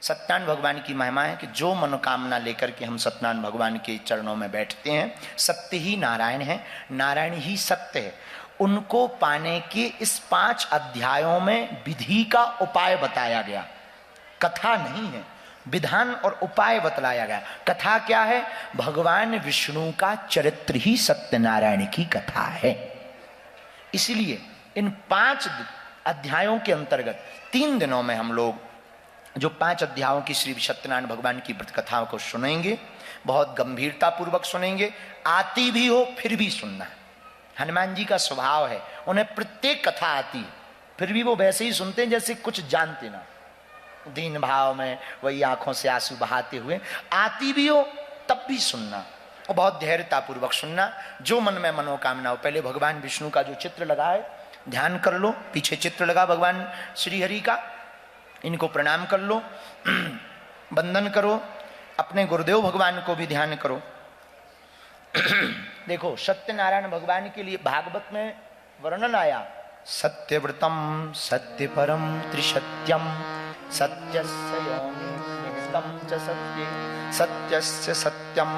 सत्यनारायण भगवान की महिमा है कि जो मनोकामना लेकर के हम सत्यनारायण भगवान के चरणों में बैठते हैं, सत्य ही नारायण है, नारायण ही सत्य है, उनको पाने के इस 5 अध्यायों में विधि का उपाय बताया गया। कथा नहीं है, विधान और उपाय बतलाया गया। कथा क्या है? भगवान विष्णु का चरित्र ही सत्यनारायण की कथा है। इसलिए इन 5 अध्यायों के अंतर्गत 3 दिनों में हम लोग जो 5 अध्यायों की श्री सत्यनारायण भगवान की व्रत कथाओं को सुनेंगे, बहुत गंभीरता पूर्वक सुनेंगे। आती भी हो फिर भी सुनना। हनुमान जी का स्वभाव है, उन्हें प्रत्येक कथा आती है, फिर भी वो वैसे ही सुनते हैं जैसे कुछ जानते ना, दीन भाव में वही आंखों से आंसू बहाते हुए। आती भी हो तब भी सुनना और बहुत धैर्यता पूर्वक सुनना। जो मन में मनोकामना हो, पहले भगवान विष्णु का जो चित्र लगा है ध्यान कर लो, पीछे चित्र लगा भगवान श्री हरि का, इनको प्रणाम कर लो, वंदन करो, अपने गुरुदेव भगवान को भी ध्यान करो। देखो सत्यनारायण भगवान के लिए भागवत में वर्णन आया, सत्यव्रतम सत्य परम त्रिसत्यम सत्यस्य योनिस्थं च सत्ये सत्यस्य सत्यम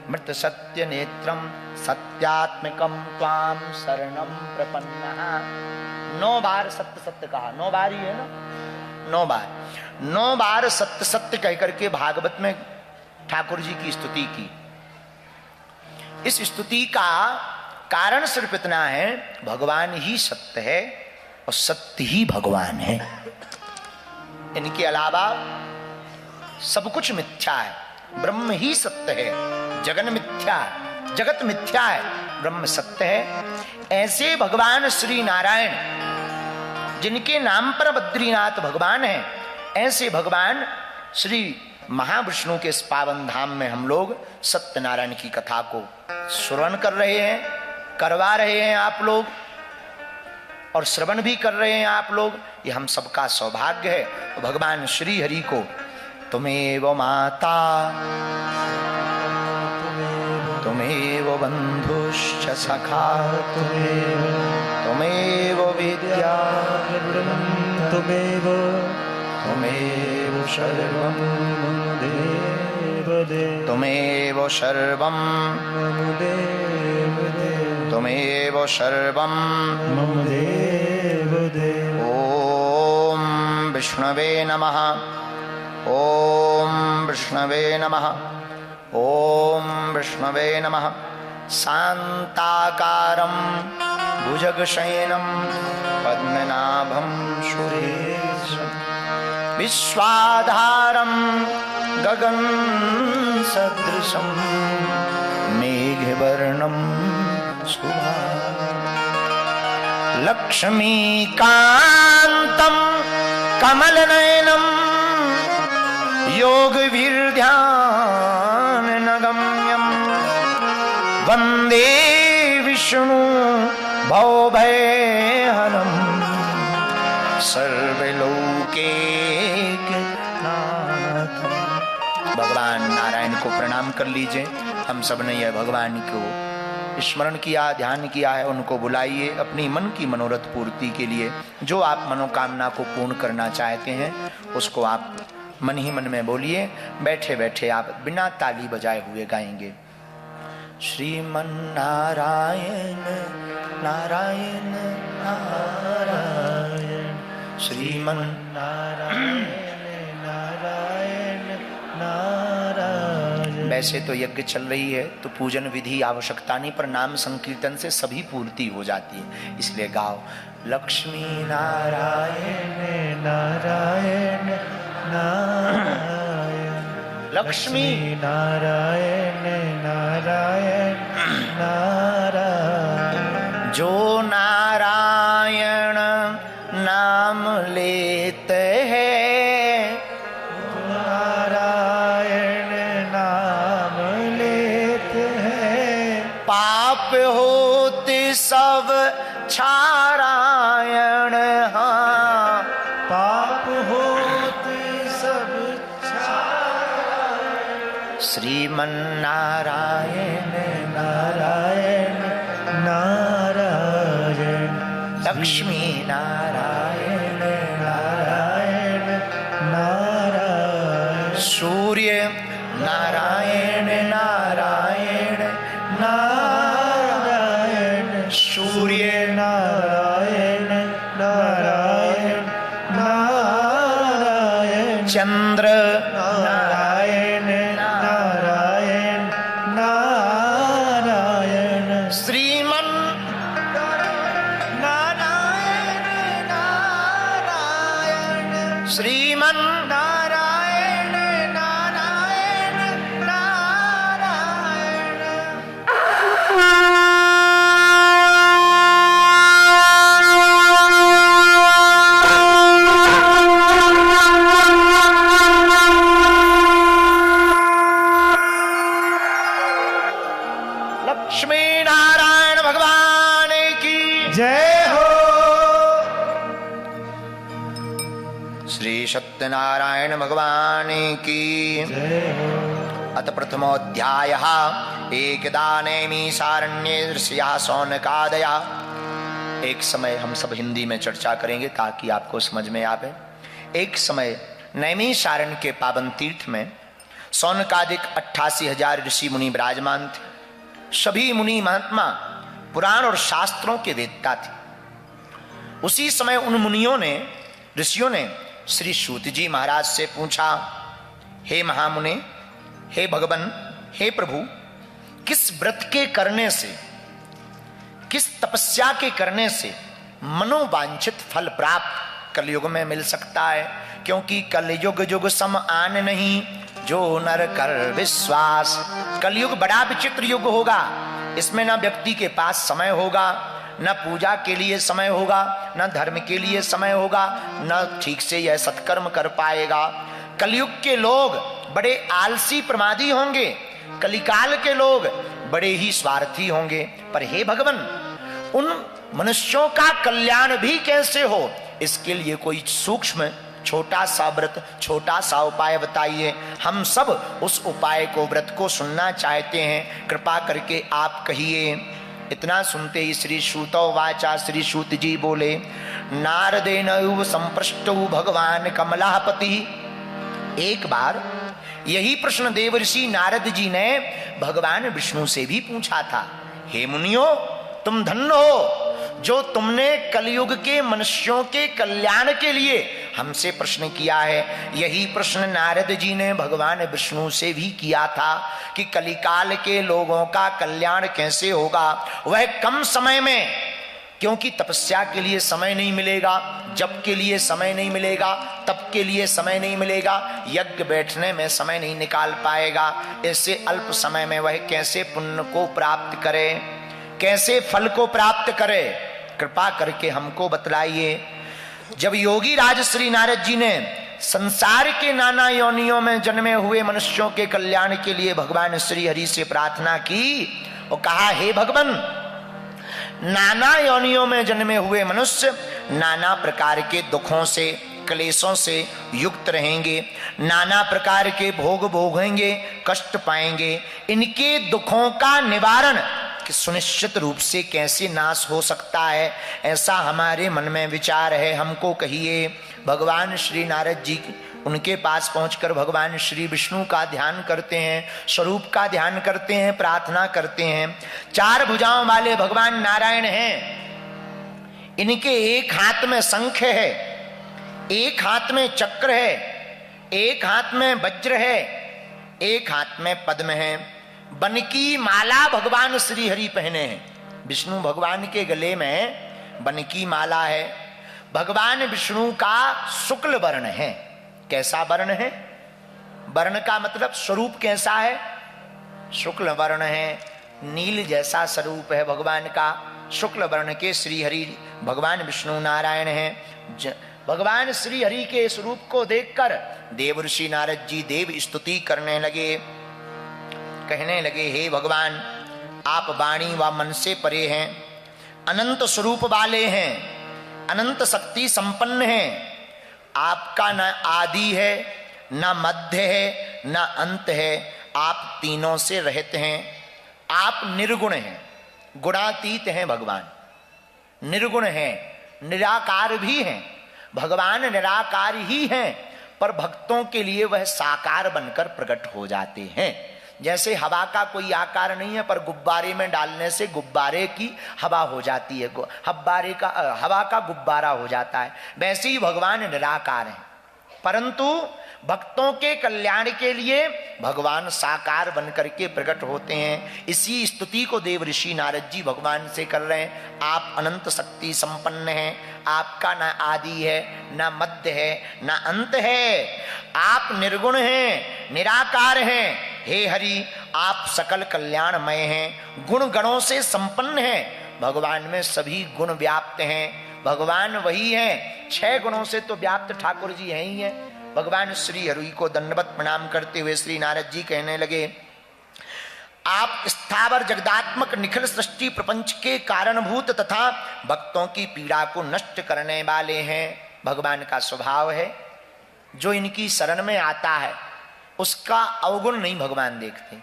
मृत सत्य नेत्रम सत्यात्मकम त्वाम शरणम प्रपन्नः। 9 बार सत्य सत्य कहा, 9 बार ही है ना, 9 बार सत्य सत्य कहकर के भागवत में ठाकुर जी की स्तुति की। इस स्तुति का कारण सिर्फ इतना है, भगवान ही सत्य है और सत्य ही भगवान है, इनके अलावा सब कुछ मिथ्या है। ब्रह्म ही सत्य है, जगन मिथ्या है, जगत मिथ्या है, ब्रह्म सत्य है। ऐसे भगवान श्री नारायण जिनके नाम पर बद्रीनाथ भगवान है, ऐसे भगवान श्री महाविष्णु के इस पावन धाम में हम लोग सत्यनारायण की कथा को श्रवण कर रहे हैं, करवा रहे हैं आप लोग, और श्रवण भी कर रहे हैं आप लोग। ये हम सबका सौभाग्य है। भगवान श्री हरि को तुमेव माता तुमेव बंधुश्च सखा तुमेव विद्या तुमेव सर्वं तुमेव सर्वं तुमेव सर्वं ओम विष्णवे नमः, ओम विष्णवे नमः, ओम विष्णवे नमः। शांताकारं भुजगशयनं पद्मनाभं सुरेशं विश्वाधारं गगन सदृशं मेघवर्णं लक्ष्मीकान्तं कमलनयनं योगवीर्ध्यानगम्यं वन्दे विष्णु भवभयहरं सर्वलोकैकनाथं। भगवान नारायण को प्रणाम कर लीजिए। हम सब ने यह भगवान को स्मरण किया, ध्यान किया है, उनको बुलाइए अपनी मन की मनोरथ पूर्ति के लिए। जो आप मनोकामना को पूर्ण करना चाहते हैं उसको आप मन ही मन में बोलिए। बैठे बैठे आप बिना ताली बजाए हुए गाएंगे, श्रीमन नारायण नारायण नारायण, श्रीमन नारायण नारायण नारायण। वैसे तो यज्ञ चल रही है तो पूजन विधि आवश्यकता नहीं, पर नाम संकीर्तन से सभी पूर्ति हो जाती है, इसलिए गाओ लक्ष्मी नारायण नारायण नारायण, लक्ष्मी नारायण नारायण नारायण। जो नारायण नाम लेते हैं, नारायण नाम लेते हैं, पाप होते सब क्षारायण। हाँ, पाप होते सब क्षारायण। श्रीमन नारायण नारायण नारायण, लक्ष्मी नारायण नारायण नारायण। सूर्य नारायण नारायण नारायण सूर्य नारायण नारायण नारायण चंद्र नारायण नारायण नारायण श्रीमन नारायण नारायण श्रीमन नारायण नारायण नारायण लक्ष्मी नारायण भगवान की जय हो। श्री सत्यनारायण भगवान की जय हो। अत प्रथमोऽध्यायः एकदा नैमिषारण्ये ऋषयः शौनकादयः। एक समय हम सब हिंदी में चर्चा करेंगे ताकि आपको समझ में आवे। एक समय नैमिषारण्य के पावन तीर्थ में शौनकादिक 88,000 ऋषि मुनि विराजमान थे। सभी मुनि महात्मा पुराण और शास्त्रों के वेदता थे। उसी समय उन मुनियों ने ऋषियों ने श्री सूत जी महाराज से पूछा, हे महामुने, हे भगवन, हे प्रभु, किस व्रत के करने से, किस तपस्या के करने से मनोवांछित फल प्राप्त कलयुग में मिल सकता है? क्योंकि कलयुग युग सम आन नहीं, जो नर कर विश्वास। कलयुग बड़ा विचित्र युग होगा। इसमें ना व्यक्ति के पास समय होगा, न पूजा के लिए समय होगा, न धर्म के लिए समय होगा, न ठीक से यह सत्कर्म कर पाएगा। कलयुग के लोग बड़े आलसी प्रमादी होंगे, कलिकाल के लोग बड़े ही स्वार्थी होंगे। पर हे भगवान, उन मनुष्यों का कल्याण भी कैसे हो, इसके लिए कोई सूक्ष्म छोटा सा व्रत, छोटा सा उपाय बताइए। हम सब उस उपाय को, व्रत को सुनना चाहते हैं, कृपा करके आप कहिए। इतना सुनते ही श्री सूतो वाचा, श्री सूत जी बोले, नारदेन संप्रष्टौ भगवान कमलापति। एक बार यही प्रश्न देवर्षि नारद जी ने भगवान विष्णु से भी पूछा था। हे मुनियों, तुम धन्य हो जो तुमने कलयुग के मनुष्यों के कल्याण के लिए हमसे प्रश्न किया है। यही प्रश्न नारद जी ने भगवान विष्णु से भी किया था कि कलिकाल के लोगों का कल्याण कैसे होगा, वह कम समय में। क्योंकि तपस्या के लिए समय नहीं मिलेगा, जप के लिए समय नहीं मिलेगा, तप के लिए समय नहीं मिलेगा, यज्ञ बैठने में समय नहीं निकाल पाएगा। ऐसे अल्प समय में वह कैसे पुण्य को प्राप्त करे, कैसे फल को प्राप्त करे, कृपा करके हमको बतलाइए। जब योगी राज श्री नारद जी ने संसार के नाना योनियों में जन्मे हुए मनुष्यों के कल्याण के लिए भगवान श्री हरि से प्रार्थना की और कहा, हे भगवान, नाना योनियों में जन्मे हुए मनुष्य नाना प्रकार के दुखों से, क्लेशों से युक्त रहेंगे, नाना प्रकार के भोग भोगेंगे, कष्ट पाएंगे। इनके दुखों का निवारण कि सुनिश्चित रूप से कैसे नाश हो सकता है, ऐसा हमारे मन में विचार है, हमको कहिए। भगवान श्री नारद जी उनके पास पहुंचकर भगवान श्री विष्णु का ध्यान करते हैं, स्वरूप का ध्यान करते हैं, प्रार्थना करते हैं। चार भुजाओं वाले भगवान नारायण हैं। इनके एक हाथ में शंख है, एक हाथ में चक्र है, एक हाथ में वज्र है, एक हाथ में पद्म है। बन की माला भगवान श्री हरि पहने हैं। विष्णु भगवान के गले में बन की माला है। भगवान विष्णु का शुक्ल वर्ण है। कैसा वर्ण है? वर्ण का मतलब स्वरूप कैसा है? शुक्ल वर्ण है, नील जैसा स्वरूप है भगवान का। शुक्ल वर्ण के श्री हरि भगवान विष्णु नारायण हैं। भगवान श्री हरि के स्वरूप को देखकर देवर्षि नारद जी देव स्तुति करने लगे, कहने लगे, हे भगवान, आप वाणी व मन से परे हैं, अनंत स्वरूप वाले हैं, अनंत शक्ति संपन्न हैं। आपका न आदि है, न मध्य है, न अंत है। आप तीनों से रहित हैं। आप निर्गुण हैं, गुणातीत हैं। भगवान निर्गुण हैं, निराकार भी हैं। भगवान निराकार ही हैं, पर भक्तों के लिए वह साकार बनकर प्रकट हो जाते हैं। जैसे हवा का कोई आकार नहीं है, पर गुब्बारे में डालने से गुब्बारे की हवा हो जाती है, हवा का गुब्बारा हो जाता है। वैसे ही भगवान निराकार हैं, परंतु भक्तों के कल्याण के लिए भगवान साकार बनकर के प्रकट होते हैं। इसी स्तुति को देव ऋषि नारद जी भगवान से कर रहे हैं। आप अनंत शक्ति संपन्न हैं, आपका ना आदि है, ना मध्य है, ना अंत है। आप निर्गुण हैं, निराकार हैं। हे हरि, आप सकल कल्याणमय हैं, गुण गणों से संपन्न हैं। भगवान में सभी गुण व्याप्त हैं। भगवान वही हैं, 6 गुणों से तो व्याप्त ठाकुर जी हैं ही हैं। भगवान श्री हरि को दंडवत प्रणाम करते हुए श्री नारद जी कहने लगे, आप स्थावर जगदात्मक निखिल सृष्टि प्रपंच के कारणभूत तथा भक्तों की पीड़ा को नष्ट करने वाले हैं। भगवान का स्वभाव है, जो इनकी शरण में आता है उसका अवगुण नहीं भगवान देखते,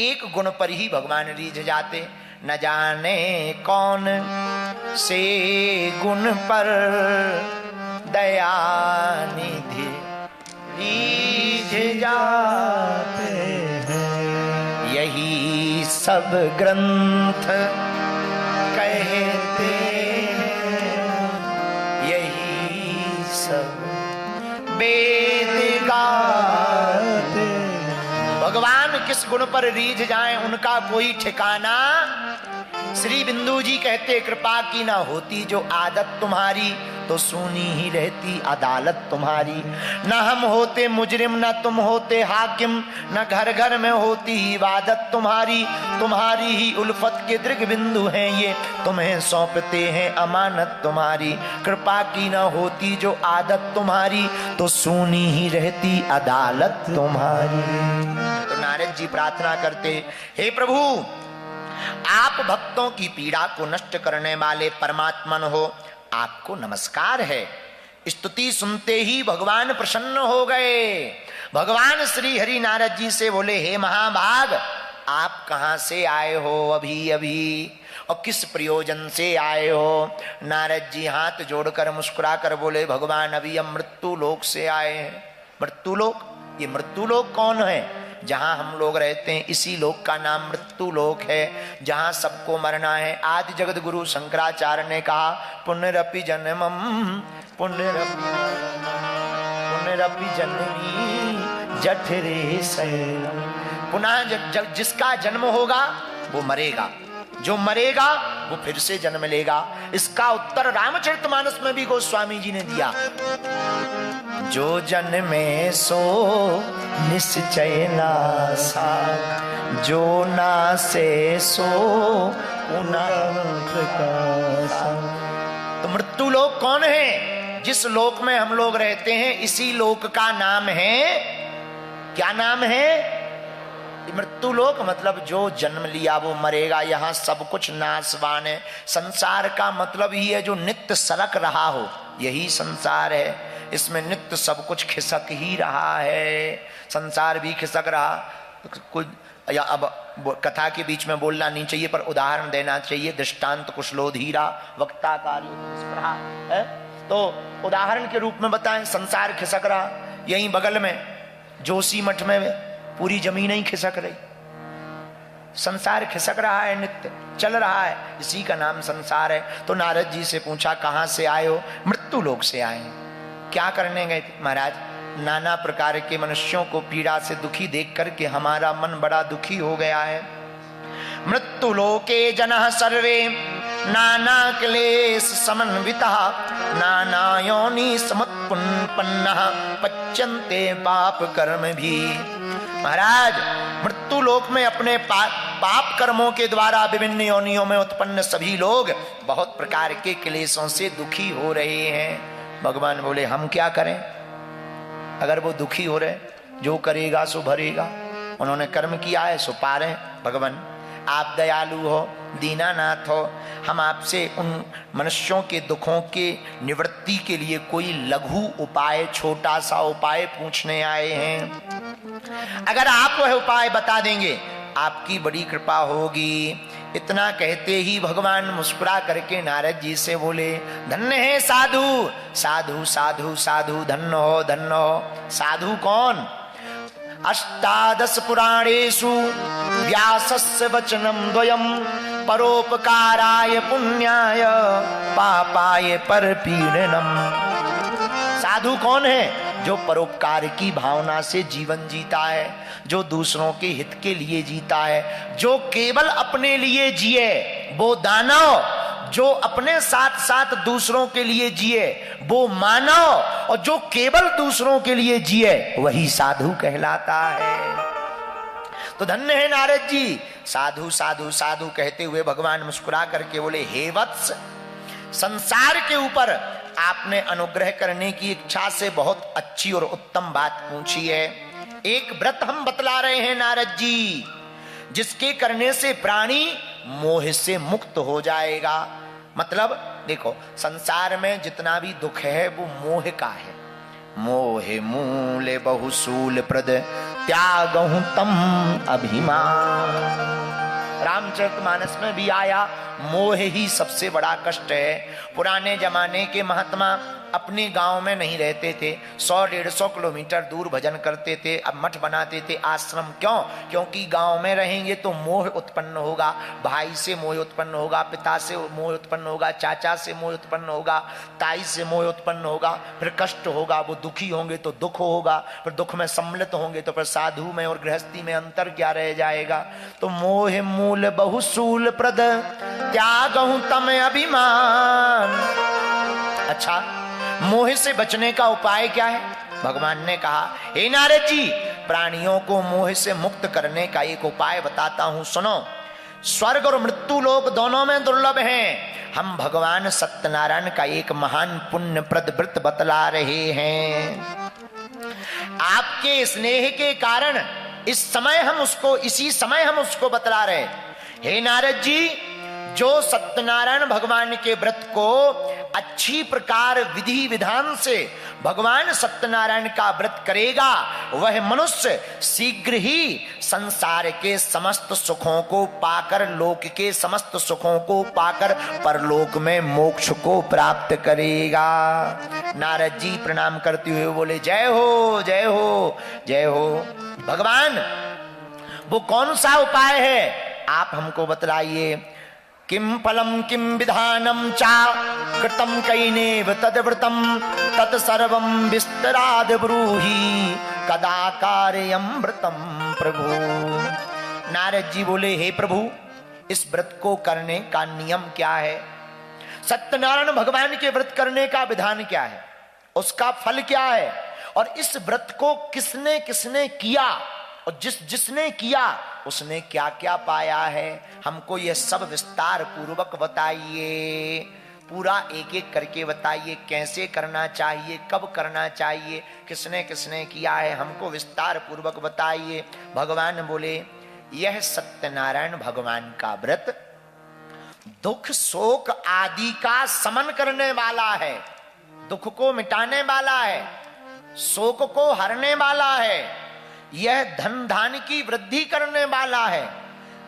एक गुण पर ही भगवान रीझ जाते। न जाने कौन से गुण पर दया निधि रीझ जाते हैं, यही सब ग्रंथ कहते हैं, यही सब वेद गाते। भगवान किस गुण पर रीझ जाएं उनका कोई ठिकाना। श्री बिंदु जी कहते, कृपा की ना होती जो आदत तुम्हारी, तो सुनी ही रहती अदालत तुम्हारी। न हम होते मुजरिम, न तुम होते हाकिम, न घर घर में होती इबादत तुम्हारी। तुम्हारी ही उल्फत के दृग बिंदु हैं ये, तुम्हें सौंपते हैं अमानत तुम्हारी। कृपा की न होती जो आदत तुम्हारी, तो सुनी ही रहती अदालत तुम्हारी। तो नारद जी प्रार्थना करते, हे प्रभु, आप भक्तों की पीड़ा को नष्ट करने वाले परमात्मन हो, आपको नमस्कार है। स्तुति सुनते ही भगवान प्रसन्न हो गए। भगवान श्री हरि नारद जी से बोले, हे महाभाग, आप कहां से आए हो अभी अभी, और किस प्रयोजन से आए हो। नारद जी हाथ जोड़कर मुस्कुरा कर बोले, भगवान अभी हम मृत्यु लोक से आए हैं। मृत्यु लोक, ये मृत्यु लोक कौन है? जहां हम लोग रहते हैं इसी लोक का नाम मृत्यु लोक है, जहां सबको मरना है। आदि जगत गुरु शंकराचार्य ने कहा, पुनरपि जन्मम पुनरपि जननी जठरे शयनम। पुनः जिसका जन्म होगा वो मरेगा, जो मरेगा वो फिर से जन्म लेगा। इसका उत्तर रामचरितमानस में भी गोस्वामी जी ने दिया, जो जन्मे सो निश्चय नासा, जो नासे सो पुनः प्रकाशा। तो मृत्यु लोक कौन है? जिस लोक में हम लोग रहते हैं इसी लोक का नाम है, क्या नाम है? मृत्यु लोक मतलब जो जन्म लिया वो मरेगा। यहाँ सब कुछ नाशवान है। संसार का मतलब ही है जो नित्य सरक रहा हो, यही संसार है। इसमें नित्य सब कुछ खिसक ही रहा है। संसार भी खिसक रहा। कुछ या अब कथा के बीच में बोलना नहीं चाहिए, पर उदाहरण देना चाहिए। दृष्टांत कुशलोधीरा वक्ता काल है, तो उदाहरण के रूप में बताएं। संसार खिसक रहा, यहीं बगल में जोशी मठ में पूरी जमीन ही खिसक रही। संसार खिसक रहा है, नित्य चल रहा है, इसी का नाम संसार है। तो नारद जी से पूछा, कहां से आए हो? मृत्यु लोक से आए हैं। क्या करने गए थे? महाराज, नाना प्रकार के मनुष्यों को पीड़ा से दुखी देख करके हमारा मन बड़ा दुखी हो गया है। मृत्यु लोके जनः सर्वे नाना क्लेश समन्वितः, नाना योनि समुत्पन्नः पच्यन्ते पाप कर्म भी। महाराज, मृत्यु लोक में अपने पाप कर्मों के द्वारा विभिन्न योनियों में उत्पन्न सभी लोग बहुत प्रकार के क्लेशों से दुखी हो रहे हैं। भगवान बोले, हम क्या करें? अगर वो दुखी हो रहे, जो करेगा सो भरेगा। उन्होंने कर्म किया है सो पा रहे। भगवान आप दयालु हो, दीनानाथ हो, हम आपसे उन मनुष्यों के दुखों के निवृत्ति के लिए कोई लघु उपाय, छोटा सा उपाय पूछने आए हैं। अगर आप वह उपाय बता देंगे, आपकी बड़ी कृपा होगी। इतना कहते ही भगवान मुस्कुरा करके नारद जी से बोले, धन्य है साधु, साधु साधु साधु, धन्य हो धन्य हो। साधु कौन? अष्टादश पुराणेषु व्यासस्य वचनम द्वयम, परोपकाराय पुण्याय पापाय परपीडनम। साधु कौन है? जो परोपकार की भावना से जीवन जीता है, जो दूसरों के हित के लिए जीता है, जो केवल अपने लिए जिए वो दानव, जो अपने साथ साथ दूसरों के लिए जिए वो मानव, और जो केवल दूसरों के लिए जिए वही साधु कहलाता है। तो धन्य है नारद जी। साधु साधु साधु कहते हुए भगवान मुस्कुरा करके बोले, हे वत्स, संसार के ऊपर आपने अनुग्रह करने की इच्छा से बहुत अच्छी और उत्तम बात पूछी है। एक व्रत हम बतला रहे हैं नारद जी, जिसके करने से प्राणी मोह से मुक्त हो जाएगा। मतलब देखो, संसार में जितना भी दुख है वो मोह का है। मोह मूल बहुसूल प्रद, त्यागहु तम अभिमान। रामचरितमानस में भी आया, मोह ही सबसे बड़ा कष्ट है। पुराने जमाने के महात्मा अपने गांव में नहीं रहते थे, 100-150 किलोमीटर दूर भजन करते थे, अब मठ बनाते थे, आश्रम। क्यों? क्योंकि गांव में रहेंगे तो मोह उत्पन्न होगा, भाई से मोह उत्पन्न होगा, पिता से मोह उत्पन्न होगा, चाचा से मोह उत्पन्न होगा, ताई से मोह उत्पन्न होगा, फिर कष्ट होगा, वो दुखी होंगे तो दुख होगा, फिर दुख में सम्मिलित होंगे तो फिर साधु में और गृहस्थी में अंतर क्या रह जाएगा। तो मोह मूल बहुसूल प्रद, त्यागहु तम अभिमान। अच्छा, मोह से बचने का उपाय क्या है? भगवान ने कहा, हे नारद जी, प्राणियों को मोह से मुक्त करने का एक उपाय बताता हूं, सुनो। स्वर्ग और मृत्यु लोक दोनों में दुर्लभ हैं। हम भगवान सत्यनारायण का एक महान पुण्यप्रद व्रत बतला रहे हैं। आपके स्नेह के कारण इसी समय हम उसको बतला रहे। हे नारद जी, जो सत्यनारायण भगवान के व्रत को अच्छी प्रकार विधि विधान से भगवान सत्यनारायण का व्रत करेगा, वह मनुष्य शीघ्र ही संसार के समस्त सुखों को पाकर, लोक के समस्त सुखों को पाकर परलोक में मोक्ष को प्राप्त करेगा। नारद जी प्रणाम करते हुए बोले, जय हो जय हो जय हो। भगवान, वो कौन सा उपाय है आप हमको बतलाइए। किम फलम किम विधानम चा कृतम कैनेव तद्व्रतम तत्सर्वं विस्तराद ब्रूहि कदा कार्यम व्रतम प्रभु। नारद जी बोले, हे प्रभु, इस व्रत को करने का नियम क्या है? सत्यनारायण भगवान के व्रत करने का विधान क्या है? उसका फल क्या है? और इस व्रत को किसने किसने किया और जिसने किया उसने क्या क्या पाया है? हमको यह सब विस्तार पूर्वक बताइए। पूरा एक एक करके बताइए, कैसे करना चाहिए, कब करना चाहिए, किसने किसने किया है, हमको विस्तार पूर्वक बताइए। भगवान बोले, यह सत्यनारायण भगवान का व्रत दुख शोक आदि का समन करने वाला है, दुख को मिटाने वाला है, शोक को हरने वाला है, यह धन धान की वृद्धि करने वाला है,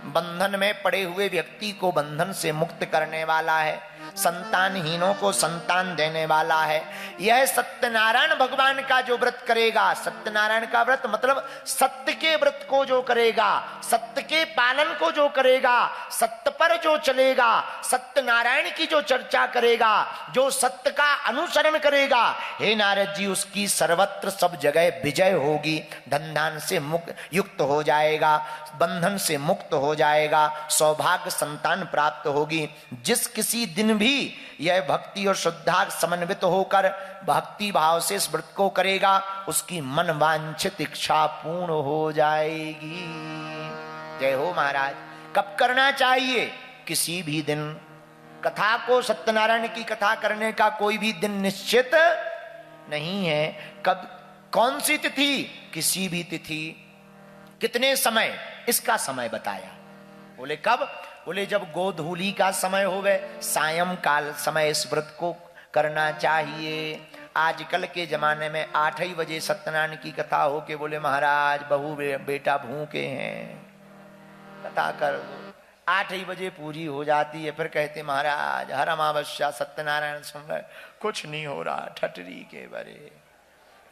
बंधन में पड़े हुए व्यक्ति को बंधन से मुक्त करने वाला है, संतानहीनों को संतान देने वाला है। यह सत्यनारायण भगवान का जो व्रत करेगा, सत्यनारायण का व्रत मतलब सत्य के व्रत को जो करेगा, सत्य के पालन को जो करेगा, सत्य पर जो चलेगा, सत्यनारायण की जो चर्चा करेगा, जो सत्य का अनुसरण करेगा, हे नारद जी, उसकी सर्वत्र सब जगह विजय होगी, धन धान से मुक्त युक्त हो जाएगा, बंधन से मुक्त हो जाएगा, सौभाग्य संतान प्राप्त होगी। जिस किसी दिन भी यह भक्ति और श्रद्धा समन्वित होकर भक्ति भाव से इस व्रत को करेगा, उसकी मन वांछित इच्छा पूर्ण हो जाएगी। जय हो महाराज। कब करना चाहिए? किसी भी दिन। कथा को, सत्यनारायण की कथा करने का कोई भी दिन निश्चित नहीं है। कब, कौन सी तिथि? किसी भी तिथि। कितने समय? इसका समय बताया। बोले कब? बोले जब गोधूली का समय होवे, सायंकाल समय इस व्रत को करना चाहिए। आजकल के जमाने में 8 ही बजे सत्यनारायण की कथा हो के बोले महाराज बहू बेटा भूखे हैं, कथा कर दो। 8 ही बजे पूरी हो जाती है, फिर कहते महाराज हर अमावस्या सत्यनारायण सुन रहे, कुछ नहीं हो रहा, ठटरी के बरे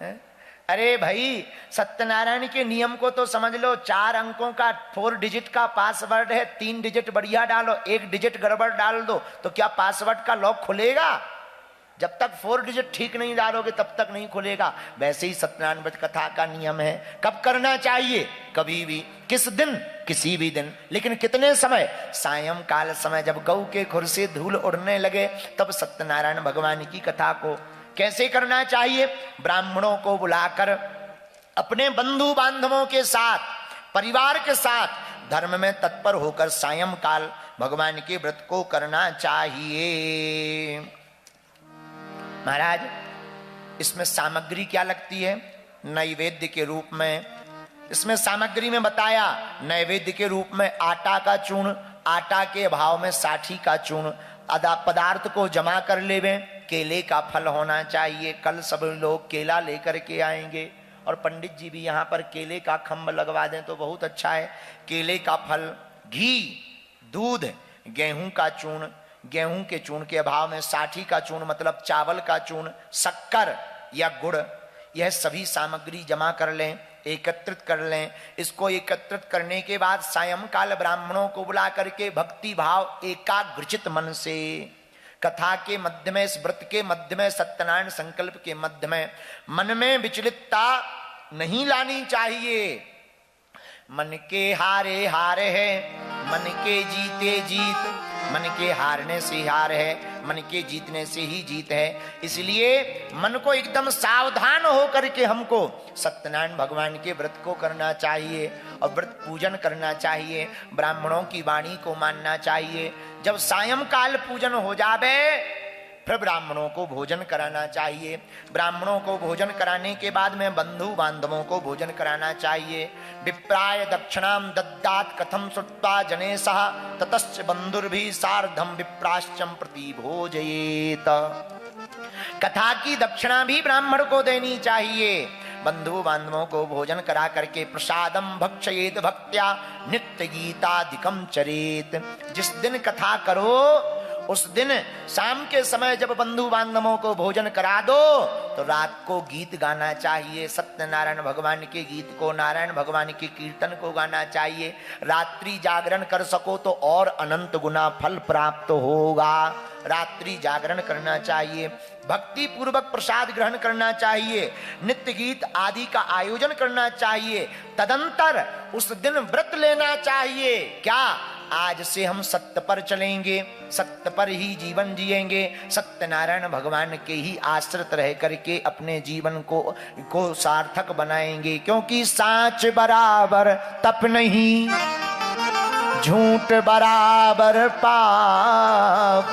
हैं? अरे भाई सत्यनारायण के नियम को तो समझ लो, 4 अंकों का 4 डिजिट का पासवर्ड है, 3 डिजिट बढ़िया डालो, 1 डिजिट गड़बड़ डाल दो तो क्या पासवर्ड का लॉक खुलेगा? जब तक 4 डिजिट ठीक नहीं डालोगे तब तक नहीं खुलेगा। वैसे ही सत्यनारायण व्रत कथा का नियम है, कब करना चाहिए? कभी भी, किस दिन? किसी भी दिन, लेकिन कितने समय? सायंकाल समय, जब गौ के खुर से धूल उड़ने लगे तब सत्यनारायण भगवान की कथा को कैसे करना चाहिए? ब्राह्मणों को बुलाकर अपने बंधु बांधवों के साथ, परिवार के साथ धर्म में तत्पर होकर सायंकाल भगवान के व्रत को करना चाहिए। महाराज इसमें सामग्री क्या लगती है? नैवेद्य के रूप में, इसमें सामग्री में बताया नैवेद्य के रूप में आटा का चूर्ण, आटा के अभाव में साठी का चूर्ण, पदार्थ को जमा कर लेवे। केले का फल होना चाहिए, कल सब लोग केला लेकर के आएंगे और पंडित जी भी यहाँ पर केले का खम्भ लगवा दें तो बहुत अच्छा है। केले का फल, घी, दूध, गेहूं का चूर्ण, गेहूं के चूर्ण के अभाव में साठी का चूर्ण मतलब चावल का चूर्ण, शक्कर या गुड़, यह सभी सामग्री जमा कर लें, एकत्रित कर लें। इसको एकत्रित करने के बाद सायंकाल ब्राह्मणों को बुला करके भक्ति भाव एकाग्रचित मन से कथा के मध्य में, इस व्रत के मध्य में, सत्यनारायण संकल्प के मध्य में मन में विचलितता नहीं लानी चाहिए। मन के हारे हार है, मन के जीते जीत, मन के हारने से हार है, मन के जीतने से ही जीत है। इसलिए मन को एकदम सावधान होकर के हमको सत्यनारायण भगवान के व्रत को करना चाहिए और व्रत पूजन करना चाहिए, ब्राह्मणों की वाणी को मानना चाहिए। जब सायंकाल पूजन हो जावे फिर ब्राह्मणों को भोजन कराना चाहिए। ब्राह्मणों को भोजन कराने के बाद में बंधु बांधवों को भोजन कराना चाहिए। विप्राय दक्षिणाम दद्दात कथम श्रुत्वा जनेशः ततश्च बंधुर्भि सार्धम विप्राश्चम प्रति भोजयेत। कथा की दक्षिणा भी ब्राह्मण को देनी चाहिए। बंधु बांधवों को भोजन करा करके प्रसादम भक्षयेत भक्त्या नित्य गीतादिकम चरेत। जिस दिन कथा करो उस दिन शाम के समय जब बंधु बांधवों को भोजन करा दो तो रात को गीत गाना चाहिए, सत्यनारायण भगवान के गीत को, नारायण भगवान के कीर्तन को गाना चाहिए। रात्रि जागरण कर सको तो और अनंत गुना फल प्राप्त होगा। रात्रि जागरण करना चाहिए, भक्ति पूर्वक प्रसाद ग्रहण करना चाहिए, नित्य गीत आदि का आयोजन करना चाहिए। तदंतर उस दिन व्रत लेना चाहिए। क्या? आज से हम सत्य पर चलेंगे, सत्य पर ही जीवन जिएंगे, सत्यनारायण भगवान के ही आश्रित रह करके अपने जीवन को सार्थक बनाएंगे। क्योंकि साच बराबर तप नहीं, झूठ बराबर पाप,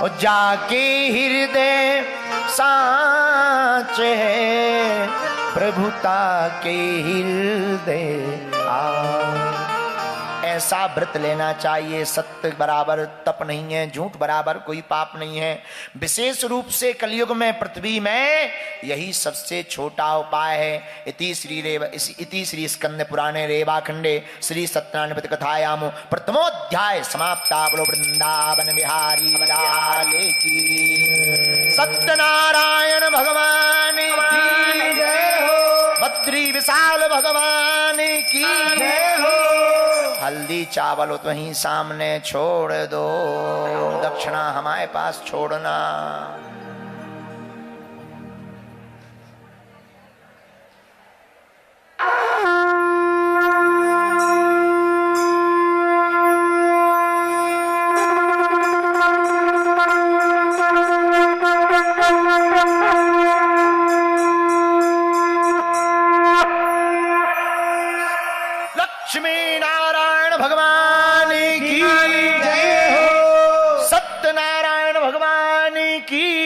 और जाके हृदय साच है प्रभुता के हृदय आ। ऐसा व्रत लेना चाहिए। सत्य बराबर तप नहीं है, झूठ बराबर कोई पाप नहीं है। विशेष रूप से कलयुग में, पृथ्वी में यही सबसे छोटा उपाय है। इति श्री स्कंद पुराणे रेवाखंडे श्री सत्यनारायण व्रत कथायाम प्रथमोध्याय समाप्ता। बोलो वृंदावन बिहारी लाल की, सत्यनारायण भगवान की जय हो, बद्री विशाल भगवान की जय हो। हल्दी चावल तो वहीं सामने छोड़ दो, दक्षिणा हमारे पास छोड़ना। की